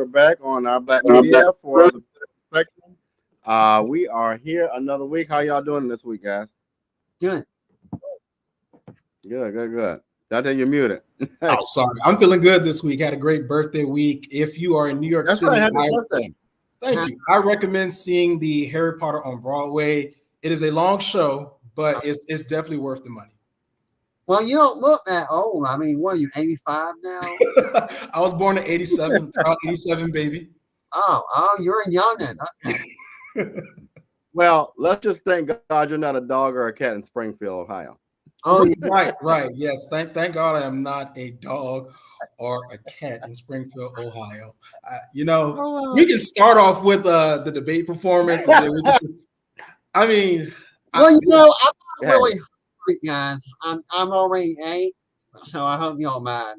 We're back on our Black Media for the spectrum. We are here another week. How y'all doing this week, guys? Good. Good. Dante, you're muted. Oh, sorry. I'm feeling good this week. Had a great birthday week. If you are in New York City, right. Happy birthday. Thank you. I recommend seeing the Harry Potter on Broadway. It is a long show, but it's definitely worth the money. Well, you don't look that old. I mean, what are you, 85 now? I was born in 87, 87, baby. Oh, you're a youngin'. Okay. Well, let's just thank God you're not a dog or a cat in Springfield, Ohio. Oh, yeah. Right. Yes. Thank God I am not a dog or a cat in Springfield, Ohio. We can start off with the debate performance. And then I'm not really hungry, guys. I'm already 8, so I hope y'all mind.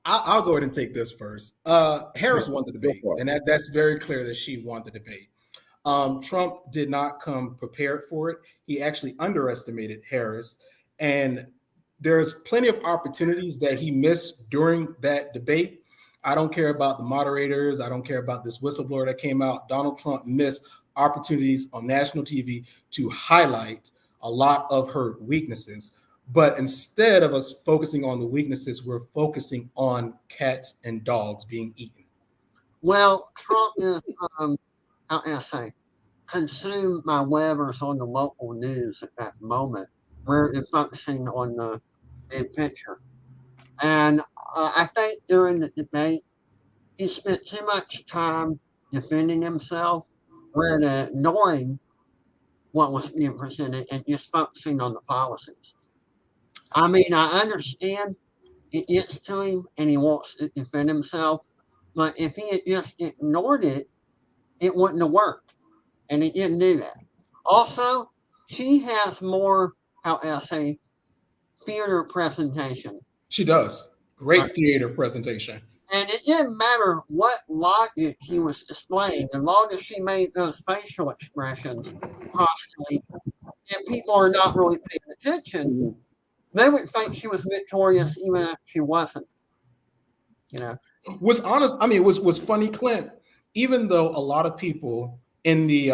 I'll go ahead and take this first. Harris won the debate, and that's very clear that she won the debate. Trump did not come prepared for it. He actually underestimated Harris, and there's plenty of opportunities that he missed during that debate. I don't care about the moderators. I don't care about this whistleblower that came out. Donald Trump missed opportunities on national TV to highlight a lot of her weaknesses. But instead of us focusing on the weaknesses, we're focusing on cats and dogs being eaten. Well, Trump is, consume my Webers on the local news at that moment, where it's focusing on the big picture. And I think during the debate, he spent too much time defending himself, rather than ignoring what was being presented and just focusing on the policies. I mean, I understand it gets to him and he wants to defend himself, but if he had just ignored it, it wouldn't have worked. And he didn't do that. Also, she has more, theater presentation. She does. Great theater presentation. And it didn't matter what logic he was displaying, as long as she made those facial expressions constantly, and people are not really paying attention, they would think she was victorious even if she wasn't. Was funny, Clint, even though a lot of people in the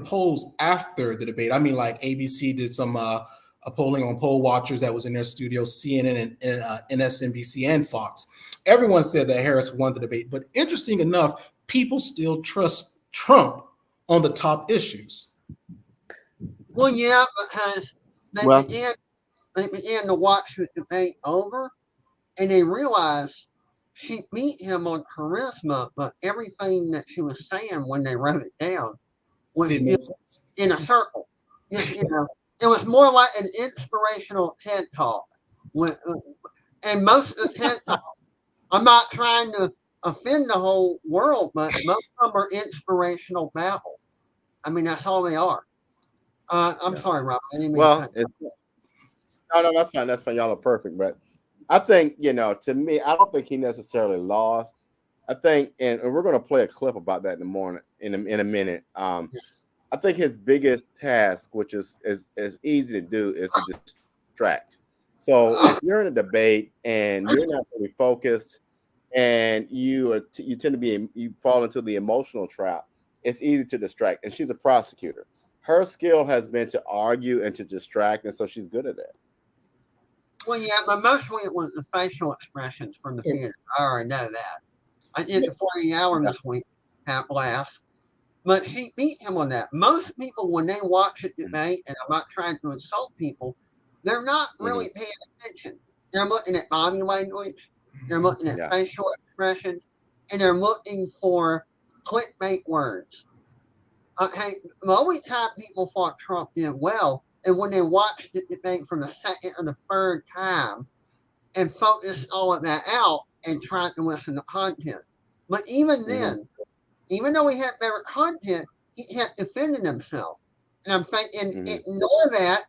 polls after the debate, like ABC did some a polling on poll watchers that was in their studio, CNN and MSNBC and Fox. Everyone said that Harris won the debate, but interesting enough, people still trust Trump on the top issues. Well, yeah, because they began to watch the debate over, and they realized she beat him on charisma, but everything that she was saying when they wrote it down was in a circle. It was more like an inspirational TED Talk. And most of the TED Talk, I'm not trying to offend the whole world, but most of them are inspirational babble. I mean, that's all they are. I'm sorry, Rob. No, that's fine. That's fine. Y'all are perfect. But I think, to me, I don't think he necessarily lost. I think, and we're going to play a clip about that in a minute. I think his biggest task, which is easy to do, is to distract. So if you're in a debate and you're not really focused, and you tend to you fall into the emotional trap, it's easy to distract. And she's a prosecutor. Her skill has been to argue and to distract, and so she's good at that. Well, yeah, but mostly it was the facial expressions from the theater. I already know that. I did the 40-hour this week, half last. But she beat him on that. Most people, when they watch a debate, and I'm not trying to insult people, they're not really paying attention. They're looking at body language, they're looking at facial expressions, and they're looking for clickbait words. The only time people thought Trump did well is when they watched the debate for the second or the third time and focused all of that out and tried to listen to content. But even then, even though he had better content, he kept defending himself. And I'm thinking, ignore that,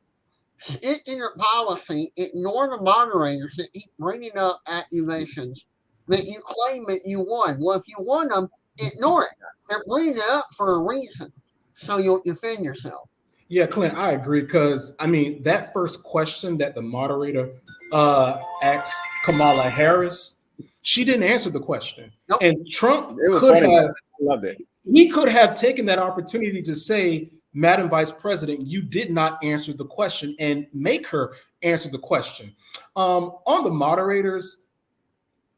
stick to your policy, ignore the moderators that keep bringing up accusations that you claim that you won. Well, if you won them, ignore it. They're bringing it up for a reason, so you'll defend yourself. Yeah, Clint, I agree because I mean that first question that the moderator asked Kamala Harris, she didn't answer the question, Nope. and Trump It was could funny. have. I loved it. He could have taken that opportunity to say, Madam Vice President, you did not answer the question, and make her answer the question. On the moderators,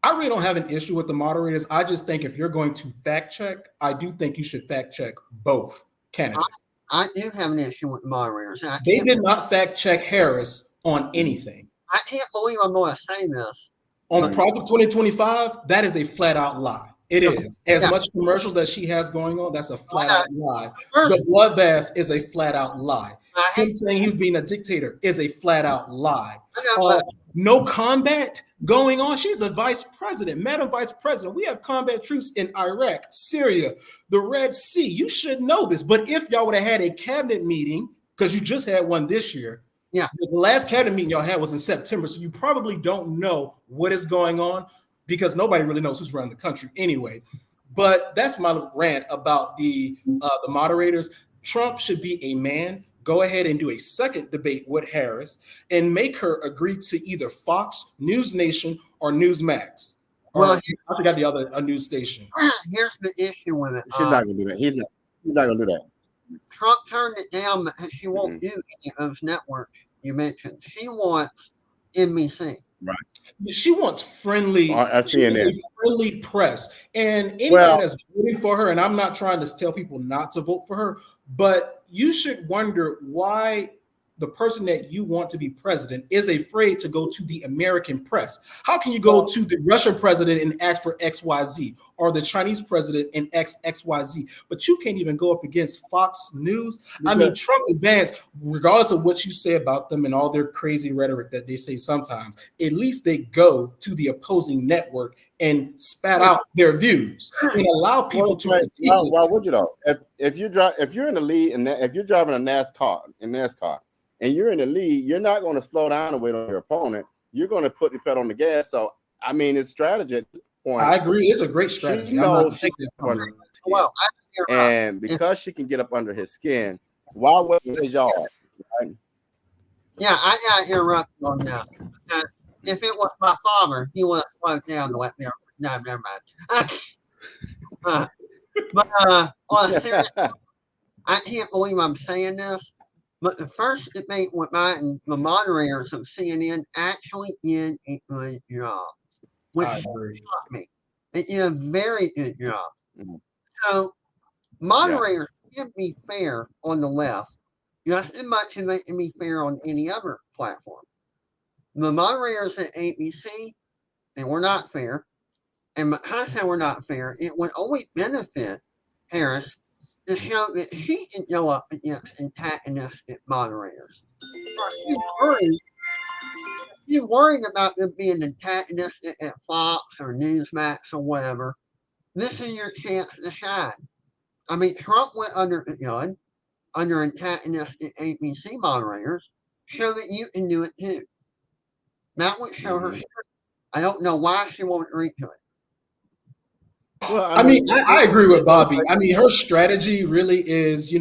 I really don't have an issue with the moderators. I just think if you're going to fact check, I do think you should fact check both candidates. I do have an issue with moderators. They did not fact check Harris on anything. I can't believe I'm going to say this. On Project 2025, that is a flat out lie. It is. As much commercials that she has going on, that's a flat out lie. The bloodbath is a flat out lie. Him saying he's being a dictator is a flat out lie. No combat going on. She's the vice president, Madam Vice President. We have combat troops in Iraq, Syria, the Red Sea. You should know this. But if y'all would have had a cabinet meeting, because you just had one this year, the last cabinet meeting y'all had was in September, so you probably don't know what is going on because nobody really knows who's running the country anyway. But that's my rant about the moderators. Trump should be a man. Go ahead and do a second debate with Harris and make her agree to either Fox, News Nation, or Newsmax. Well, I forgot the other news station. Here's the issue with it. She's not gonna do that. He's not gonna do that. Trump turned it down because she won't do any of those networks you mentioned. She wants NBC. Right. She wants friendly, friendly press. And anybody that's voting for her, and I'm not trying to tell people not to vote for her, but you should wonder why the person that you want to be president is afraid to go to the American press. How can you go to the Russian president and ask for XYZ, or the Chinese president and XYZ, but you can't even go up against Fox News? I mean, Trump advanced, regardless of what you say about them and all their crazy rhetoric that they say sometimes, at least they go to the opposing network and spat out their views and allow people to. Why would you though? If you're in the lead and if you're driving a NASCAR and you're in the lead, you're not going to slow down and wait on your opponent. You're going to put the pedal on the gas. So I mean, it's strategy at this point. I agree. It's a great strategy. And because she can get up under his skin, why wait his yard? Right? Yeah, I got interrupted on that. If it was my father, he would have slowed down to let me. No, never mind. But on a serious note, I can't believe I'm saying this, but the first debate with the moderators of CNN actually did a good job, which shocked me. They did a very good job. Mm-hmm. So moderators can be fair on the left just as much as they can be fair on any other platform. The moderators at ABC, they were not fair. And because they were not fair, it would only benefit Harris to show that she can go up against antagonistic moderators. You're worried about them being antagonistic at Fox or Newsmax or whatever. This is your chance to shine. I mean, Trump went under the gun, under antagonistic ABC moderators, show that you can do it too. That would show her strength. I don't know why she won't agree to it. Well, I mean, I agree with Bobby. I mean, her strategy really is,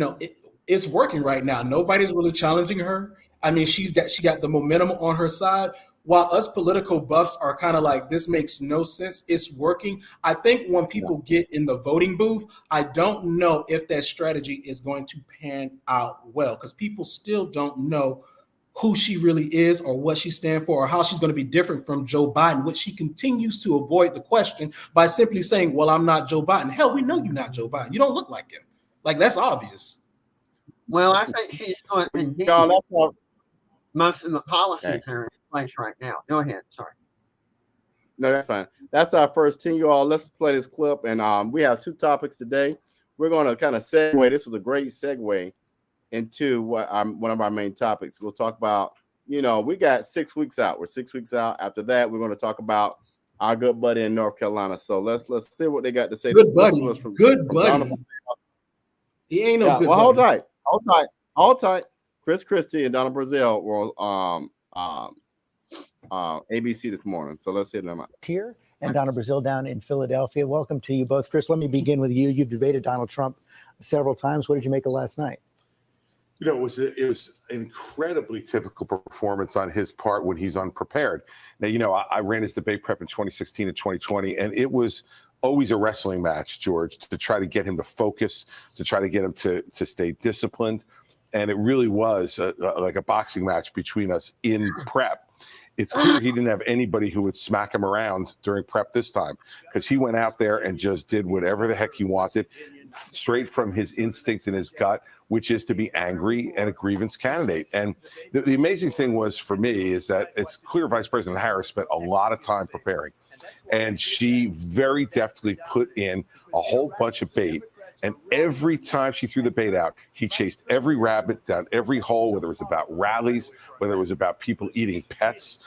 it's working right now. Nobody's really challenging her. I mean, she got the momentum on her side. While us political buffs are kind of like, this makes no sense, it's working. I think when people get in the voting booth, I don't know if that strategy is going to pan out well, because people still don't know who she really is or what she stands for or how she's going to be different from Joe Biden, which she continues to avoid the question by simply saying, well, I'm not Joe Biden. Hell, we know you're not Joe Biden. You don't look like him. Like, that's obvious. Well, I think she's going most of the policies are in place right now. Go ahead. Sorry. No, that's fine. That's our first team, you all. Let's play this clip. And we have two topics today. We're going to kind of segue. This was a great segue into one of our main topics. We'll talk about, we got 6 weeks out. We're 6 weeks out. After that, we're going to talk about our good buddy in North Carolina. So let's see what they got to say. Good buddy. Good buddy. He ain't no good well, buddy. Hold tight. Chris Christie and Donald Brazil were ABC this morning. So let's hear them out. Here and Donna Brazil down in Philadelphia. Welcome to you both. Chris, let me begin with you. You've debated Donald Trump several times. What did you make of last night? it was an incredibly typical performance on his part when he's unprepared. Now, I ran his debate prep in 2016 and 2020, and it was always a wrestling match, George, to try to get him to focus, to try to get him to stay disciplined. And it really was like a boxing match between us in prep. It's clear he didn't have anybody who would smack him around during prep this time, because he went out there and just did whatever the heck he wanted, straight from his instinct and his gut, which is to be angry and a grievance candidate. And the amazing thing was for me is that it's clear Vice President Harris spent a lot of time preparing, and she very deftly put in a whole bunch of bait. And every time she threw the bait out, he chased every rabbit down every hole, whether it was about rallies, whether it was about people eating pets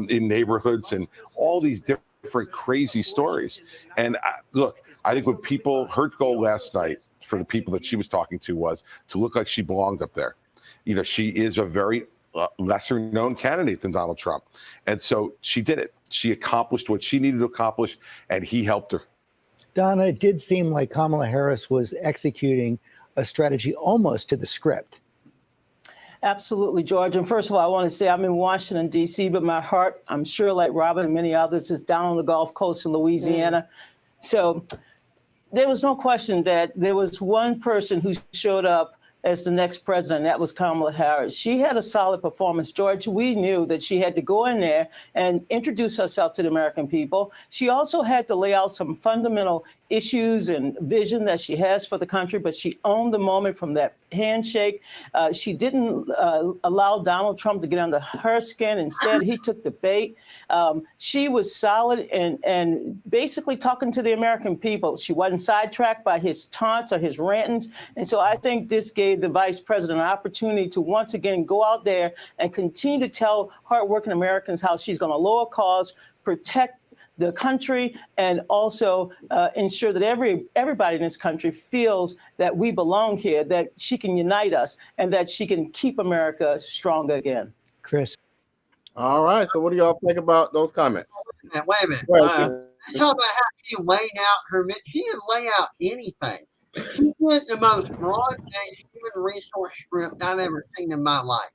in neighborhoods, and all these different crazy stories. And look, I think what people, her goal last night for the people that she was talking to was to look like she belonged up there. She is a very lesser known candidate than Donald Trump. And so she did it. She accomplished what she needed to accomplish, and he helped her. Donna, it did seem like Kamala Harris was executing a strategy almost to the script. Absolutely, George. And first of all, I want to say I'm in Washington, D.C., but my heart, I'm sure like Robin and many others, is down on the Gulf Coast in Louisiana. So there was no question that there was one person who showed up as the next president, and that was Kamala Harris. She had a solid performance. George, we knew that she had to go in there and introduce herself to the American people. She also had to lay out some fundamental issues and vision that she has for the country, but she owned the moment from that handshake. She didn't allow Donald Trump to get under her skin. Instead, he took the bait. She was solid and basically talking to the American people. She wasn't sidetracked by his taunts or his rantings. And so I think this gave the vice president an opportunity to once again go out there and continue to tell hardworking Americans how she's going to lower costs, protect the country, and also ensure that everybody in this country feels that we belong here, that she can unite us, and that she can keep America stronger again. Chris. All right. So what do y'all think about those comments? Wait a minute. Talk about how she laid out she didn't lay out anything. She did the most broad-based human resource script I've ever seen in my life.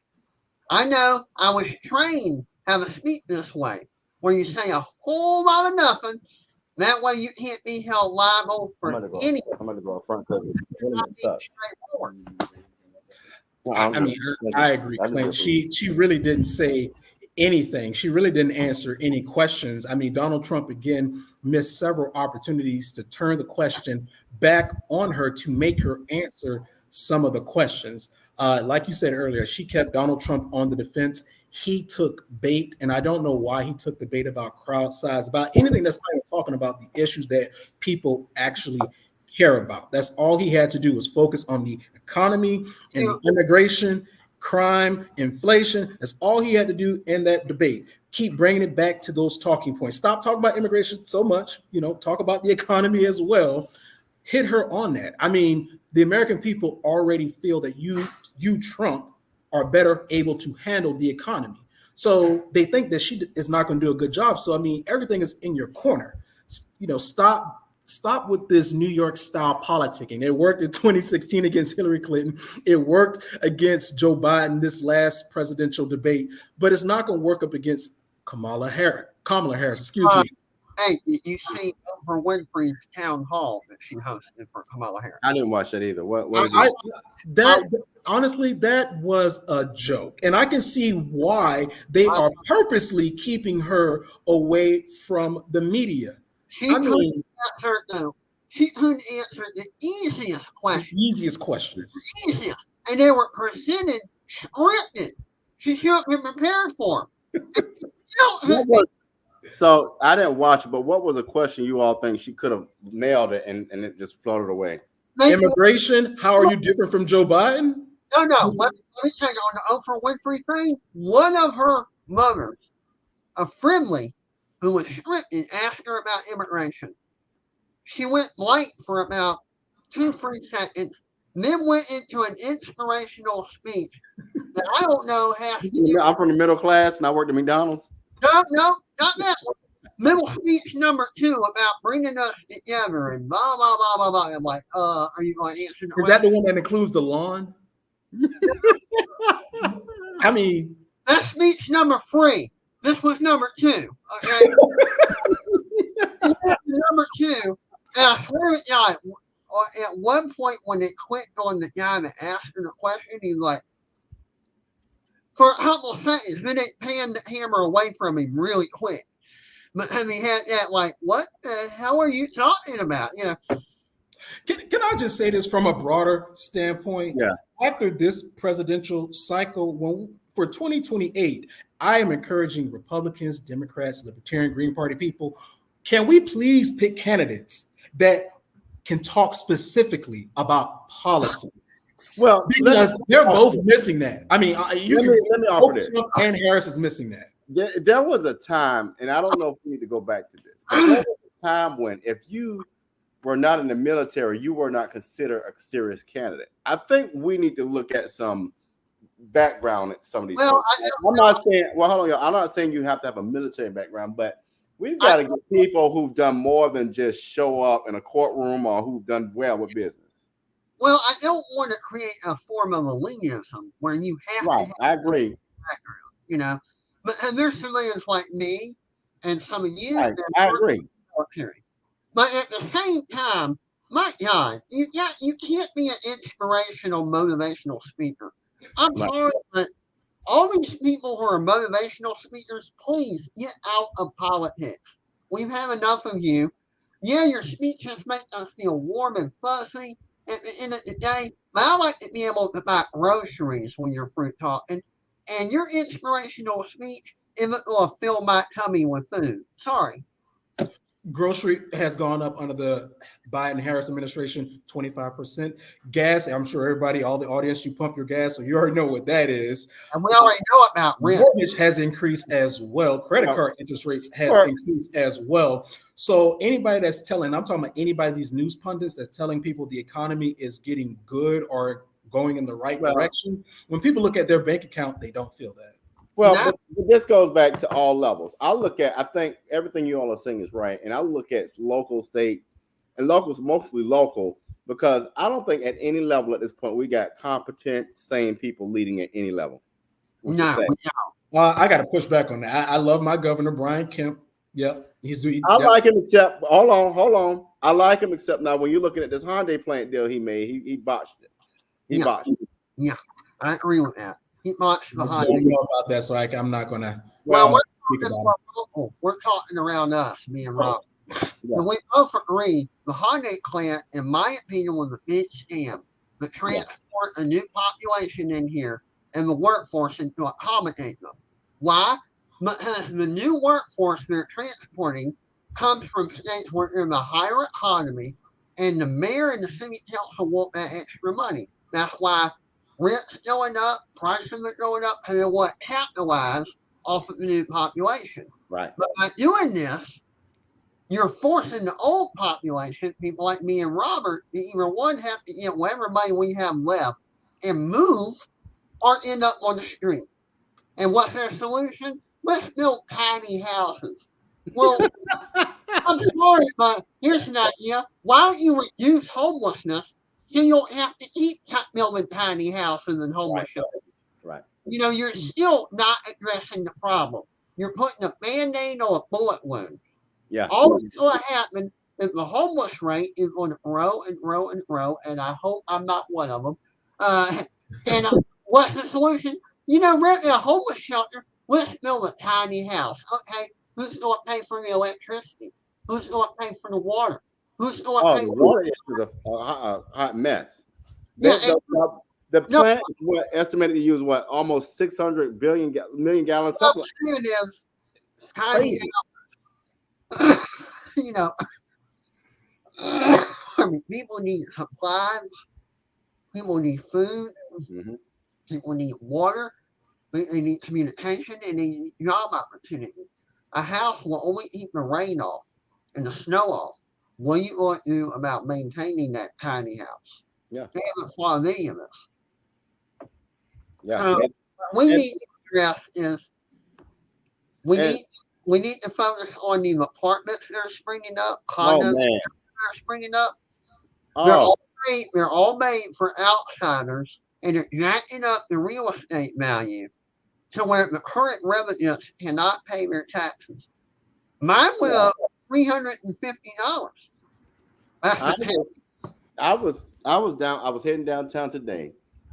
I know I was trained how to speak this way, where you say a whole lot of nothing. That way you can't be held liable for anything. I'm going to go up front because it sucks. I agree, Clint. She really didn't say anything. She really didn't answer any questions. I mean, Donald Trump, again, missed several opportunities to turn the question back on her to make her answer some of the questions. Like you said earlier, she kept Donald Trump on the defense. He took bait, and I don't know why he took the bait about crowd size, about anything that's not even talking about the issues that people actually care about. That's all he had to do was focus on the economy and the immigration, crime, inflation. That's all he had to do in that debate. Keep bringing it back to those talking points. Stop talking about immigration so much, talk about the economy as well. Hit her on that. I mean, the American people already feel that you, Trump, are better able to handle the economy. So they think that she is not going to do a good job. So, I mean, everything is in your corner. Stop with this New York style politicking. It worked in 2016 against Hillary Clinton. It worked against Joe Biden this last presidential debate, but it's not going to work up against Kamala Harris, excuse me. Hey, did you see Oprah Winfrey's town hall that she hosted for Kamala Harris? I didn't watch that either. What did you honestly, that was a joke. And I can see why they are purposely keeping her away from the media. She couldn't answer the easiest questions. Easiest. And they were presented scripted. She should have been prepared for them. So I didn't watch it, but what was a question you all think she could have nailed it and it just floated away? Immigration, how are you different from Joe Biden? No. Let me tell you, on the Oprah Winfrey thing, one of her mothers, a friendly who was scripted, asked her about immigration. She went blank for about 2-3 seconds, then went into an inspirational speech that I don't know has to do. I'm from the middle class and I worked at McDonald's. No, not that one. Middle speech number 2 about bringing us together and blah, blah, blah, blah, blah. I'm like, are you going to answer? Is that the one that includes the lawn? I mean, That's speech number 3. This was number 2. Okay. Number 2, and I swear to God, at one point when they clicked on the guy that asked him the question, he was like, for a couple seconds, then they panned the camera away from him really quick. But I mean, had that like, what the hell are you talking about? You know. can I just say this from a broader standpoint? Yeah. After this presidential cycle, for 2028, I am encouraging Republicans, Democrats, Libertarian, Green Party people, can we please pick candidates that can talk specifically about policy? Well, Because they're both missing that. I mean, let me offer this. Trump and Harris is missing that. There was a time, and I don't know if we need to go back to this, but there was a time when if you were not in the military, you were not considered a serious candidate. I think we need to look at some background at some of these. Well, I'm not saying, well, hold on, y'all. I'm not saying you have to have a military background, but we've got to get people who've done more than just show up in a courtroom or who've done well with business. Well, I don't want to create a form of elitism where you have to have I agree. background, you know. But and there's civilians like me and some of you Right. that I are agree. military. But at the same time, my God, you can't be an inspirational, motivational speaker. I'm Right. sorry, but all these people who are motivational speakers, please get out of politics. We've had enough of you. Yeah, your speeches make us feel warm and fuzzy at the end of the day, but I like to be able to buy groceries when you're through talking. And your inspirational speech isn't going to fill my tummy with food. Sorry. Grocery has gone up under the Biden-Harris administration 25%. Gas, I'm sure everybody, all the audience, you pump your gas, so you already know what that is. And we already know about rent. Mortgage has increased as well. Credit card interest rates has increased as well. So anybody that's telling, I'm talking about anybody, these news pundits that's telling people the economy is getting good or going in the right direction, when people look at their bank account, they don't feel that. Well, but this goes back to all levels. I think everything you all are saying is right. And I look at local, state, and locals, mostly local, because I don't think at any level at this point we got competent, sane people leading at any level. No. I got to push back on that. I love my governor, Brian Kemp. Yep. I like him, except, hold on. I like him, except now when you're looking at this Hyundai plant deal he made, he botched it. He botched it. Yeah, I agree with that. He botched the I Hyundai. don't know about that, so I'm not going to. Well, we're talking around us, me and Rob. Yeah. And we both agree the Hyundai plant, in my opinion, was a big scam to transport a new population in here and the workforce and to accommodate them. Why? Because the new workforce they're transporting comes from states where they're in the higher economy, and the mayor and the city council want that extra money. That's why rent's going up, prices are going up, and they want to capitalize off of the new population. Right. But by doing this, you're forcing the old population, people like me and Robert, to either one have to get whatever money we have left and move or end up on the street. And what's their solution? Let's build tiny houses. Well, I'm sorry, but here's an idea. Why don't you reduce homelessness so you don't have to keep building tiny houses and homeless shelters? Right. You know, you're still not addressing the problem. You're putting a Band-Aid on a bullet wound. Yeah. All that's going to happen is the homeless rate is going to grow and grow and grow, and I hope I'm not one of them. And what's the solution? You know, renting a homeless shelter, let's build a tiny house. Okay, who's going to pay for the electricity? Who's going to pay for the water? Who's going to pay the for water is a hot mess. Yeah, The plant is estimated to use almost 600 million gallons. Something is tiny house. You know, I mean, people need supplies. People need food. Mm-hmm. People need water. They need communication, and they need job opportunity. A house will only keep the rain off and the snow off. What are you going to do about maintaining that tiny house? Yeah. They haven't thought of any of this. Yeah. What we need to address is we need to focus on the apartments that are springing up, condos that are springing up. They're all made for outsiders and they're jacking up the real estate value to where the current residents cannot pay their taxes. Mine went up $350. That's I the tax. I was heading downtown today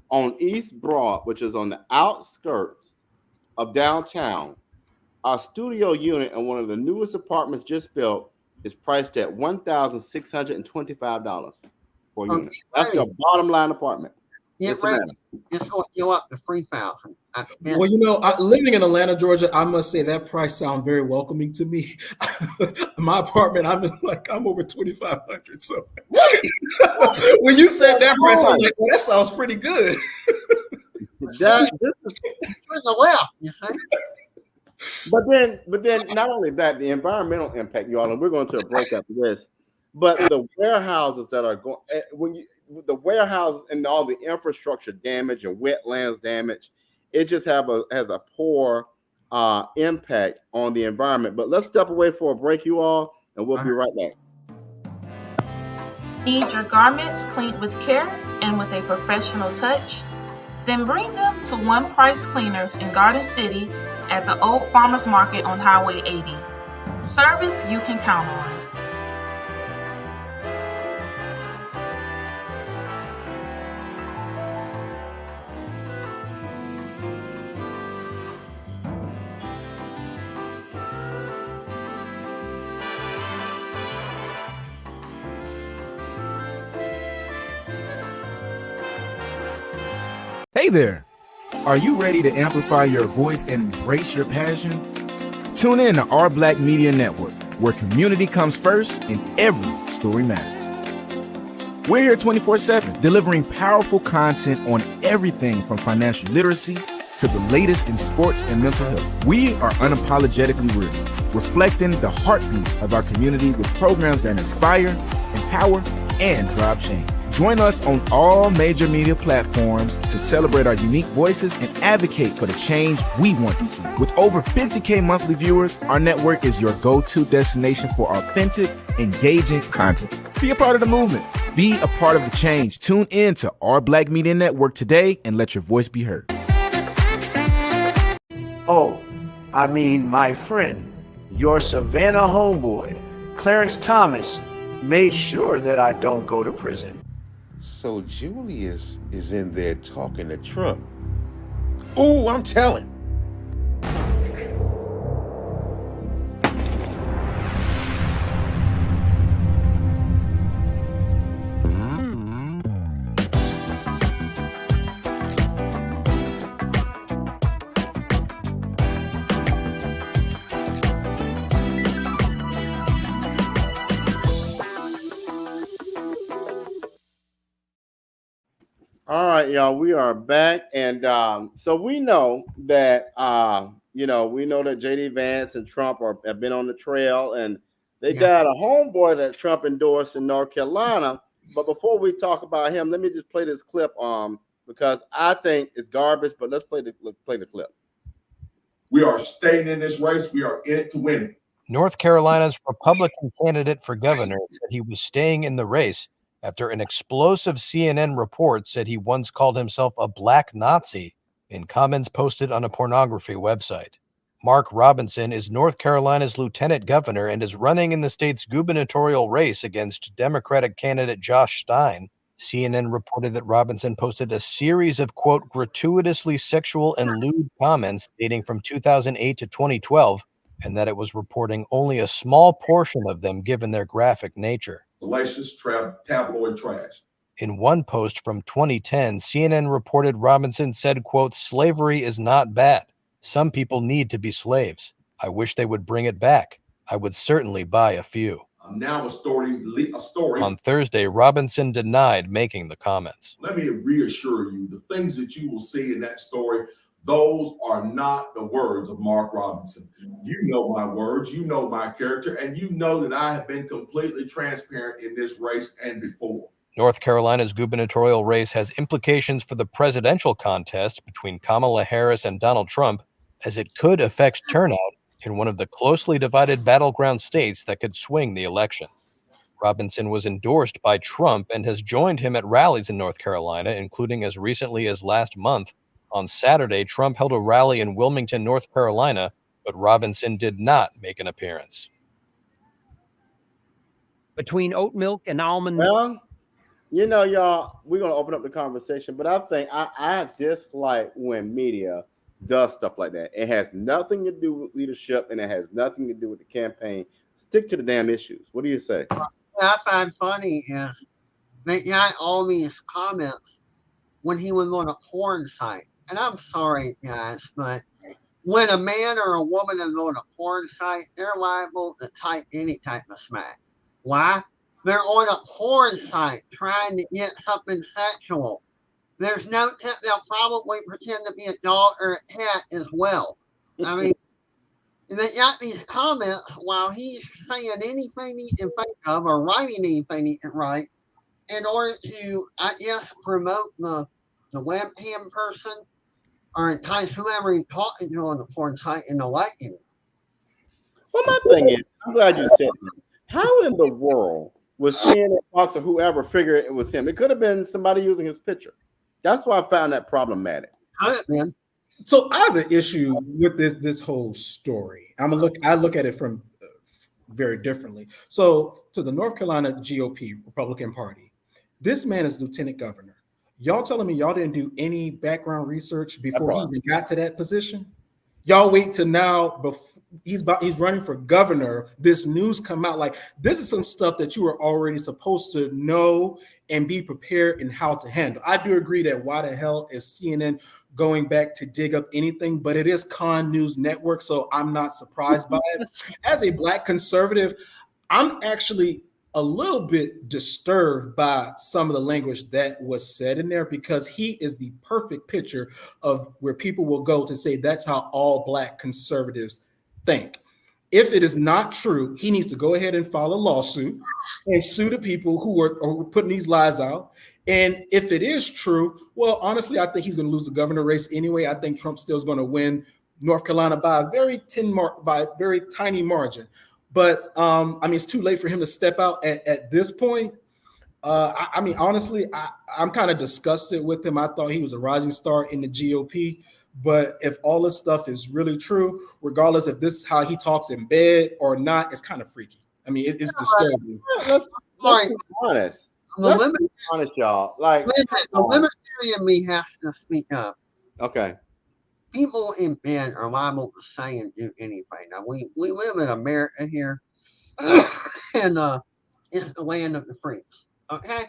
on East Broad, which is on the outskirts of downtown. Our studio unit in one of the newest apartments just built is priced at $1,625 for a unit. That's your bottom line apartment. It's going to go up to $3,000. Well, you know, living in Atlanta, Georgia, I must say that price sounds very welcoming to me. My apartment, I'm over 2,500. So when you said that price, I'm like, well, that sounds pretty good. This is to the left, you see. But then, not only that, the environmental impact, y'all, and we're going to a break after this. But the warehouses that are going, the warehouses and all the infrastructure damage and wetlands damage, it just has a poor impact on the environment. But let's step away for a break, you all, and we'll be right back. Need your garments cleaned with care and with a professional touch? Then bring them to One Price Cleaners in Garden City at the Old Farmers Market on Highway 80. Service you can count on. Hey there! Are you ready to amplify your voice and embrace your passion? Tune in to Our Black Media Network, where community comes first and every story matters. We're here 24/7, delivering powerful content on everything from financial literacy to the latest in sports and mental health. We are unapologetically real, reflecting the heartbeat of our community with programs that inspire, empower, and drive change. Join us on all major media platforms to celebrate our unique voices and advocate for the change we want to see. With over 50K monthly viewers, our network is your go-to destination for authentic, engaging content. Be a part of the movement. Be a part of the change. Tune in to Our Black Media Network today and let your voice be heard. Oh, I mean, my friend, your Savannah homeboy, Clarence Thomas, made sure that I don't go to prison. So Julius is in there talking to Trump. Oh, I'm telling. All right, y'all, we are back. And so we know that, we know that J.D. Vance and Trump have been on the trail, and they got a homeboy that Trump endorsed in North Carolina. But before we talk about him, let me just play this clip because I think it's garbage, but let's play the clip. We are staying in this race. We are in it to win it. North Carolina's Republican candidate for governor said he was staying in the race after an explosive CNN report said he once called himself a black Nazi in comments posted on a pornography website. Mark Robinson is North Carolina's lieutenant governor and is running in the state's gubernatorial race against Democratic candidate Josh Stein. CNN reported that Robinson posted a series of, quote, gratuitously sexual and lewd comments dating from 2008 to 2012, and that it was reporting only a small portion of them given their graphic nature. Salacious tabloid trash. In one post from 2010, CNN reported Robinson said, quote, slavery is not bad. Some people need to be slaves. I wish they would bring it back. I would certainly buy a few. Now a story. On Thursday, Robinson denied making the comments. Let me reassure you, the things that you will see in that story, those are not the words of Mark Robinson. You know my words, you know my character, and you know that I have been completely transparent in this race and before. North Carolina's gubernatorial race has implications for the presidential contest between Kamala Harris and Donald Trump, as it could affect turnout in one of the closely divided battleground states that could swing the election. Robinson was endorsed by Trump and has joined him at rallies in North Carolina, including as recently as last month. On Saturday, Trump held a rally in Wilmington, North Carolina, but Robinson did not make an appearance. Between oat milk and almond Well, you know, y'all, we're gonna open up the conversation, but I think I dislike when media does stuff like that. It has nothing to do with leadership and it has nothing to do with the campaign. Stick to the damn issues. What do you say? What I find funny is they got all these comments when he was on a porn site. And I'm sorry, guys, but when a man or a woman is on a porn site, they're liable to type any type of smack. Why? They're on a porn site trying to get something sexual. There's no tip. They'll probably pretend to be a dog or a cat as well. I mean, they got these comments while he's saying anything he can think of or writing anything he can write in order to, I guess, promote the webcam person or entice whoever he's talking to on the porn site into liking it. Well, my thing is, I'm glad you said that. How in the world was CNN, Fox, or whoever figured it was him? It could have been somebody using his picture. That's why I found that problematic. Man. So I have an issue with this whole story. I look at it from very differently. So to the North Carolina GOP Republican Party, this man is lieutenant governor. Y'all telling me y'all didn't do any background research before he even got to that position? Y'all wait till now. He's running for governor. This news come out like this is some stuff that you were already supposed to know and be prepared in how to handle. I do agree that why the hell is CNN going back to dig up anything? But it is Con News Network, so I'm not surprised by it. As a Black conservative, I'm actually a little bit disturbed by some of the language that was said in there because he is the perfect picture of where people will go to say that's how all Black conservatives think. If it is not true, he needs to go ahead and file a lawsuit and sue the people who are putting these lies out. And if it is true, well, honestly, I think he's going to lose the governor race anyway. I think Trump still is going to win North Carolina by a very tiny margin. But I mean, it's too late for him to step out at this point. I mean, honestly, I'm kind of disgusted with him. I thought he was a rising star in the GOP. But if all this stuff is really true, regardless if this is how he talks in bed or not, it's kind of freaky. I mean, it's disturbing. Let's be honest. Let's be honest, y'all. Like the libertarian me has to speak up. Okay. People in bed are liable to say and do anything. Now we live in America here, and it's the land of the freaks. Okay.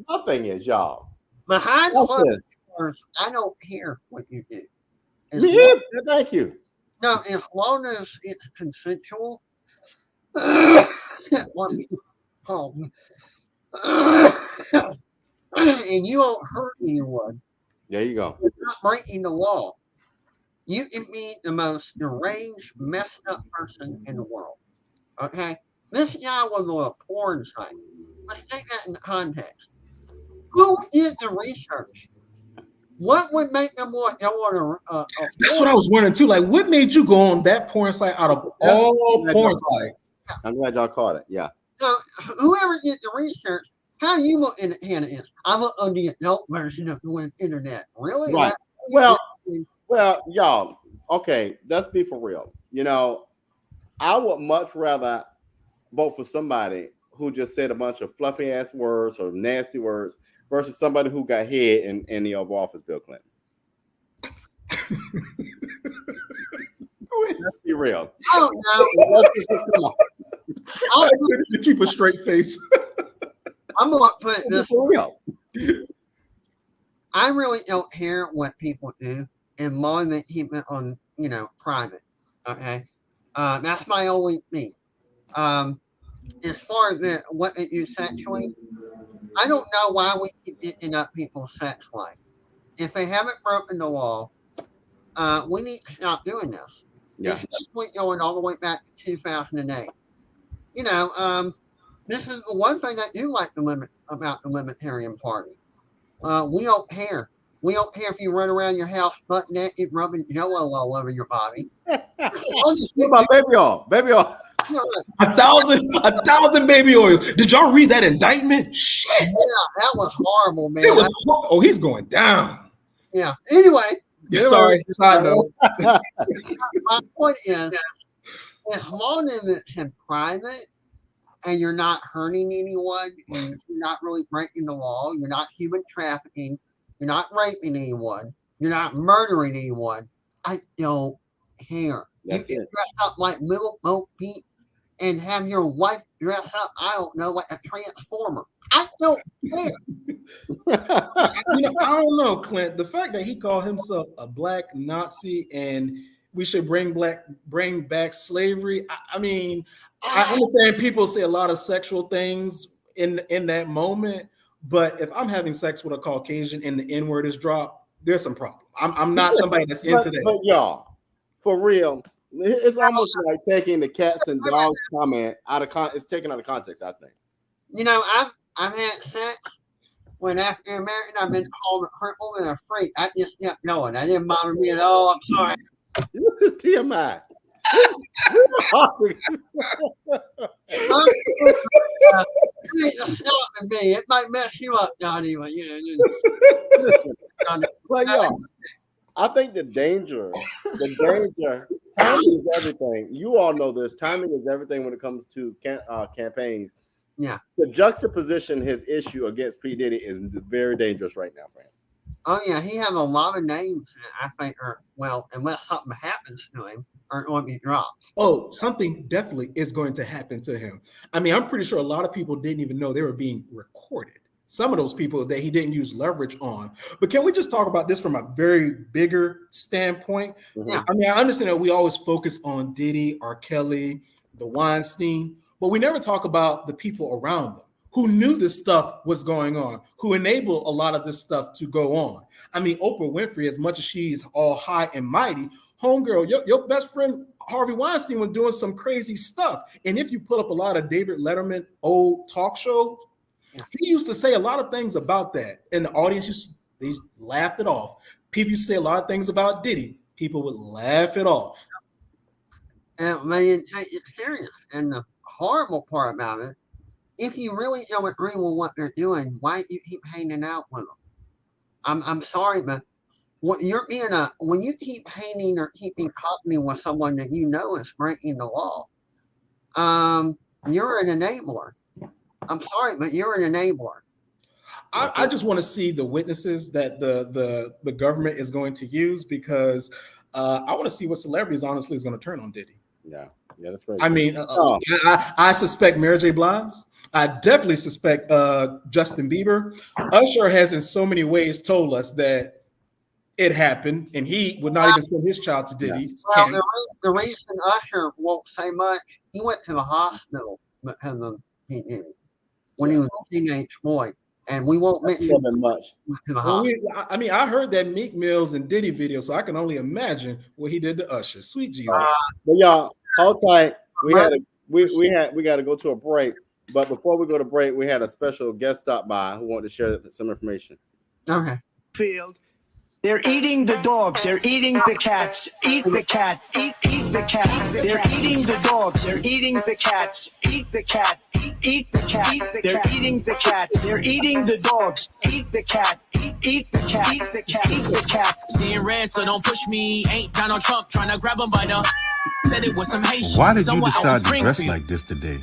Nothing is, y'all. Behind closed doors, I don't care what you do. Thank you. No, as long as it's consensual. And you won't hurt anyone. There you go. You're not breaking the law. You can be the most deranged, messed up person in the world. Okay? This guy was on a porn site. Let's take that into context. Who did the research? What would make them want go on a That's what I was wondering too. Like, what made you go on that porn site out of all porn sites? I'm glad y'all caught it. Yeah. So whoever did the research, how you look in Hannah is, I'm on the adult version of the internet. Really? Right. Well, y'all, okay, let's be for real. You know, I would much rather vote for somebody who just said a bunch of fluffy ass words or nasty words versus somebody who got head in the Oval Office, Bill Clinton. Let's be real. Oh, I to keep a straight face. I'm gonna put this for real. I really don't care what people do, and more than keep it on, private. Okay, that's my only thing. As far as what they do sexually, I don't know why we keep getting up people's sex life. If they haven't broken the law, we need to stop doing this. Yeah. Especially going all the way back to 2008. This is the one thing I do like about the Libertarian Party. We don't care. We don't care if you run around your house butt naked, rubbing Jello all over your body. What about baby oil? Baby oil. A thousand baby oils. Did y'all read that indictment? Shit. Yeah, that was horrible, man. It was. Oh, he's going down. Yeah. Anyway. Sorry. Side note. My point is, as long as it's in private and you're not hurting anyone, and you're not really breaking the law, you're not human trafficking, you're not raping anyone, you're not murdering anyone, I don't care. That's you can it. dress up like Little Bo Peep and have your wife dress up, I don't know, like a transformer. I don't care. I don't know, Clint. The fact that he called himself a black Nazi and we should bring back slavery. I mean, I understand people say a lot of sexual things in that moment, but if I'm having sex with a Caucasian and the N-word is dropped, there's some problem. I'm not somebody that's into that. But y'all, for real, it's almost like taking the cats and dogs comment out of it's taken out of context, I think. You know, I've had sex when African American, I've been called a cripple and a freak. I just kept going. I didn't bother me at all. I'm sorry. This is TMI. It might mess you up, Johnny. But But y'all, I think the danger, timing is everything. You all know this. Timing is everything when it comes to campaigns. Yeah. The juxtaposition his issue against P. Diddy is very dangerous right now for him. Oh yeah, he has a lot of names that I think are, well, unless something happens to him, aren't going to be dropped. Oh, something definitely is going to happen to him. I mean, I'm pretty sure a lot of people didn't even know they were being recorded. Some of those people that he didn't use leverage on. But can we just talk about this from a very bigger standpoint? Yeah. I mean, I understand that we always focus on Diddy, R. Kelly, the Weinstein, but we never talk about the people around them who knew this stuff was going on, who enabled a lot of this stuff to go on. I mean, Oprah Winfrey, as much as she's all high and mighty, homegirl, your best friend Harvey Weinstein was doing some crazy stuff. And if you put up a lot of David Letterman old talk shows, he used to say a lot of things about that. And the audience they laughed it off. People used to say a lot of things about Diddy. People would laugh it off. And they didn't take it serious. And the horrible part about it, if you really don't agree with what they're doing, why do you keep hanging out with them? I'm sorry, but when you keep hanging or keeping company with someone that you know is breaking the law, you're an enabler. I'm sorry, but you're an enabler. I just want to see the witnesses that the government is going to use, because I want to see what celebrities honestly is going to turn on Diddy. Yeah, that's right. I mean, I suspect Mary J. Blige. I definitely suspect Justin Bieber. Usher has in so many ways told us that it happened, and he would not even send his child to Diddy. Well, the reason Usher won't say much, he went to the hospital because of Diddy when he was a teenage boy. And we won't mention much. I mean, I heard that Meek Mills and Diddy video, so I can only imagine what he did to Usher. Sweet Jesus. But y'all, hold tight. We got to go to a break. But before we go to break, we had a special guest stop by who wanted to share some information. Okay. Field. They're eating the dogs. They're eating the cats. Eat the cat. Eat the cat. They're eating the dogs. They're eating the cats. Eat the cat. Eat the cat. They're eating the cats. They're eating the dogs. Eat the cat. Eat the cat. Eat the cat. Eat the cat. Seeing red, so don't push me. Ain't Donald Trump trying to grab him by the. Said it was some Haitian. Why did you decide to dress like this today?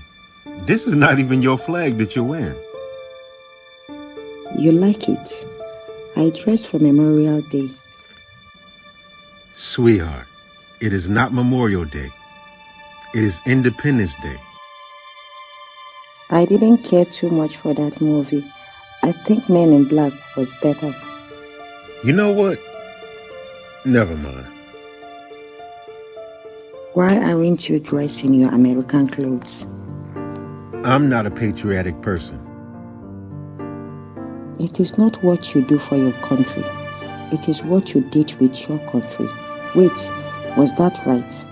This is not even your flag that you're wearing. You like it? I dress for Memorial Day. Sweetheart, it is not Memorial Day. It is Independence Day. I didn't care too much for that movie. I think Men in Black was better. You know what? Never mind. Why aren't you dressed in your American clothes? I'm not a patriotic person. It is not what you do for your country. It is what you did with your country. Wait, was that right?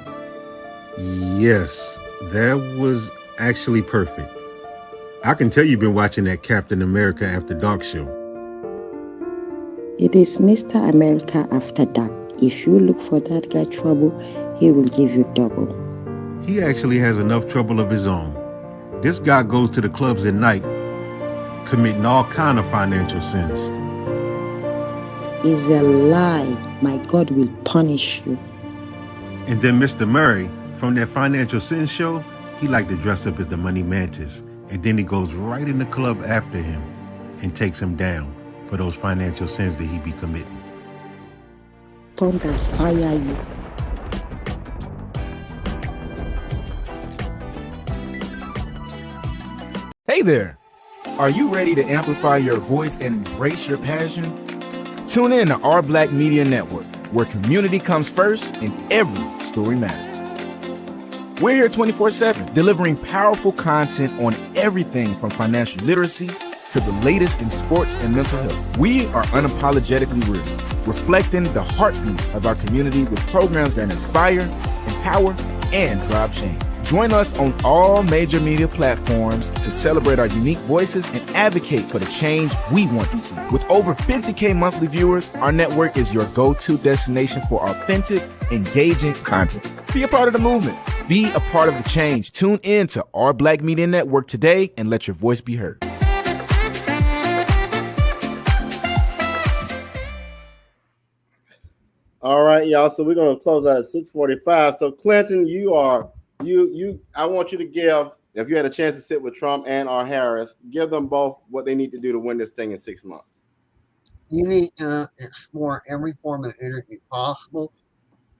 Yes, that was actually perfect. I can tell you've been watching that Captain America After Dark show. It is Mr. America after dark. If you look for that guy trouble, he will give you double. He actually has enough trouble of his own. This guy goes to the clubs at night, committing all kind of financial sins. It's a lie. My God will punish you. And then Mr. Murray, from that financial sins show, he liked to dress up as the money mantis. And then he goes right in the club after him and takes him down for those financial sins that he be committing. Thunder fire you. Hey there! Are you ready to amplify your voice and embrace your passion? Tune in to Our Black Media Network, where community comes first and every story matters. We're here 24/7, delivering powerful content on everything from financial literacy to the latest in sports and mental health. We are unapologetically real, reflecting the heartbeat of our community with programs that inspire, empower, and drive change. Join us on all major media platforms to celebrate our unique voices and advocate for the change we want to see. With over 50K monthly viewers, our network is your go-to destination for authentic, engaging content. Be a part of the movement. Be a part of the change. Tune in to Our Black Media Network today and let your voice be heard. All right, y'all. So we're gonna close out at 6:45. So Clinton, I want you to give, if you had a chance to sit with Trump and or Harris, give them both what they need to do to win this thing in 6 months. You need to explore every form of energy possible.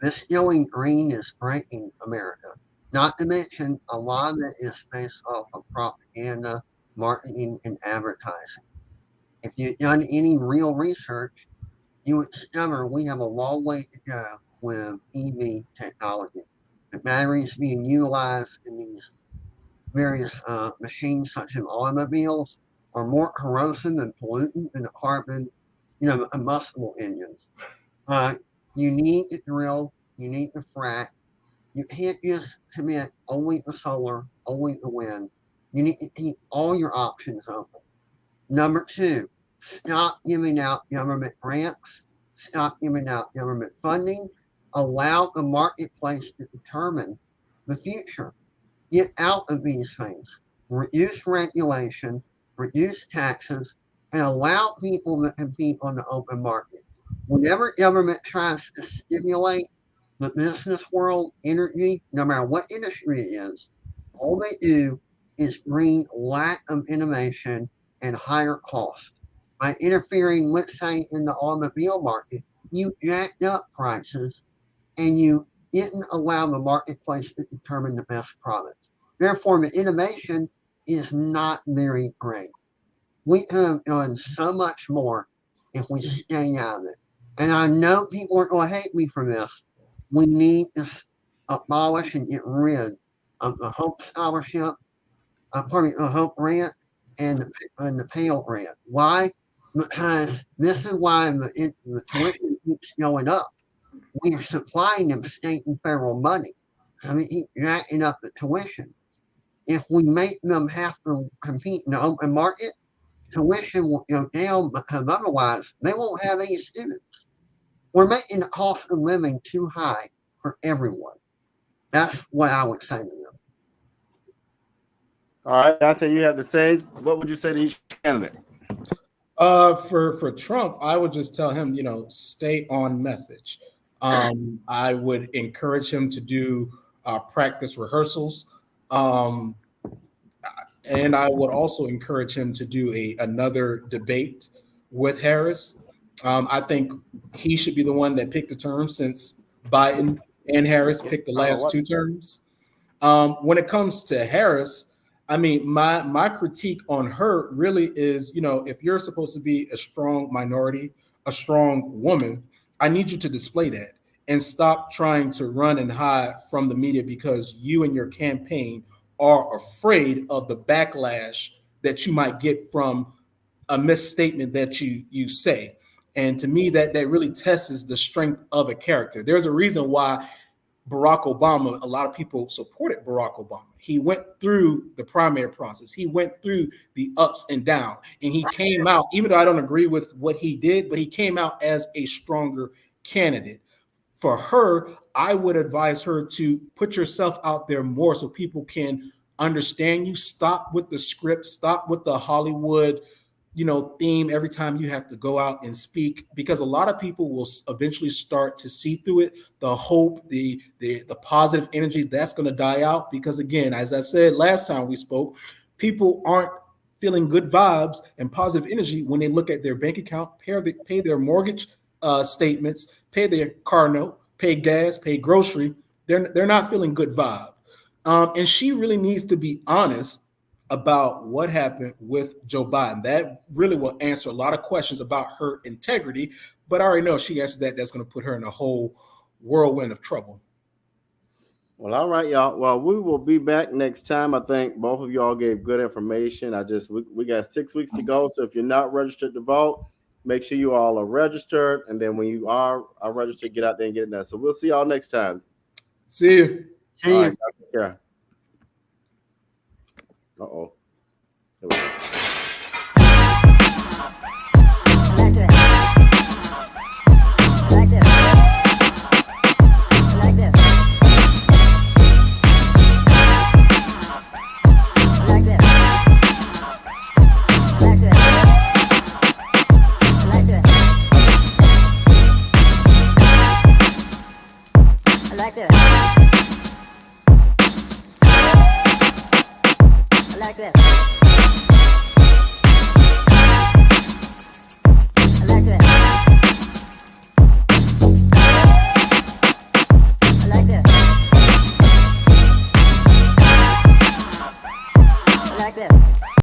This going green is breaking America. Not to mention, a lot of it is based off of propaganda, marketing, and advertising. If you've done any real research, you would discover we have a long way to go with EV technology. The batteries being utilized in these various machines, such as automobiles, are more corrosive and pollutant than the carbon, combustible engines. You need to drill, you need to frack. You can't just commit only to solar, only to wind. You need to keep all your options open. Number 2, stop giving out government grants, stop giving out government funding. Allow the marketplace to determine the future. Get out of these things. Reduce regulation, reduce taxes, and allow people to compete on the open market. Whenever government tries to stimulate the business world, energy, no matter what industry it is, all they do is bring lack of innovation and higher costs. By interfering, let's say, in the automobile market, you jacked up prices and you didn't allow the marketplace to determine the best product. Therefore, the innovation is not very great. We could have done so much more if we stay out of it. And I know people are going to hate me for this. We need to abolish and get rid of the Hope Scholarship, the Hope Grant, and the Pell Grant. Why? Because this is why the tuition keeps going up. We are supplying them state and federal money. I mean, keep jacking up the tuition. If we make them have to compete in the open market, tuition will go down because otherwise they won't have any students. We're making the cost of living too high for everyone. That's what I would say to them. All right, Dante, you have to say, what would you say to each candidate? For Trump, I would just tell him, stay on message. I would encourage him to do practice rehearsals. And I would also encourage him to do another debate with Harris. I think he should be the one that picked the term, since Biden and Harris picked the last 2 terms. When it comes to Harris, I mean, my critique on her really is, if you're supposed to be a strong minority, a strong woman, I need you to display that and stop trying to run and hide from the media because you and your campaign are afraid of the backlash that you might get from a misstatement that you say. And to me, that really tests the strength of a character. There's a reason why Barack Obama, a lot of people supported Barack Obama. He went through the primary process. He went through the ups and downs, and he came out, even though I don't agree with what he did, but he came out as a stronger candidate. For her, I would advise her to put yourself out there more so people can understand you. Stop with the script, stop with the Hollywood, theme every time you have to go out and speak, because a lot of people will eventually start to see through it. The hope, the positive energy, that's going to die out, because again, as I said last time we spoke, people aren't feeling good vibes and positive energy when they look at their bank account, pay their mortgage statements, pay their car note, pay gas, pay grocery. They're not feeling good vibe. And she really needs to be honest about what happened with Joe Biden. That really will answer a lot of questions about her integrity, but I already know she answers that. That's going to put her in a whole whirlwind of trouble. Well, all right, y'all. Well, we will be back next time. I think both of y'all gave good information. We got 6 weeks to go. So if you're not registered to vote, make sure you all are registered. And then when you are registered, get out there and get it done. So we'll see y'all next time. See you. See you. All right, yeah. Uh-oh. Here we go. Like this.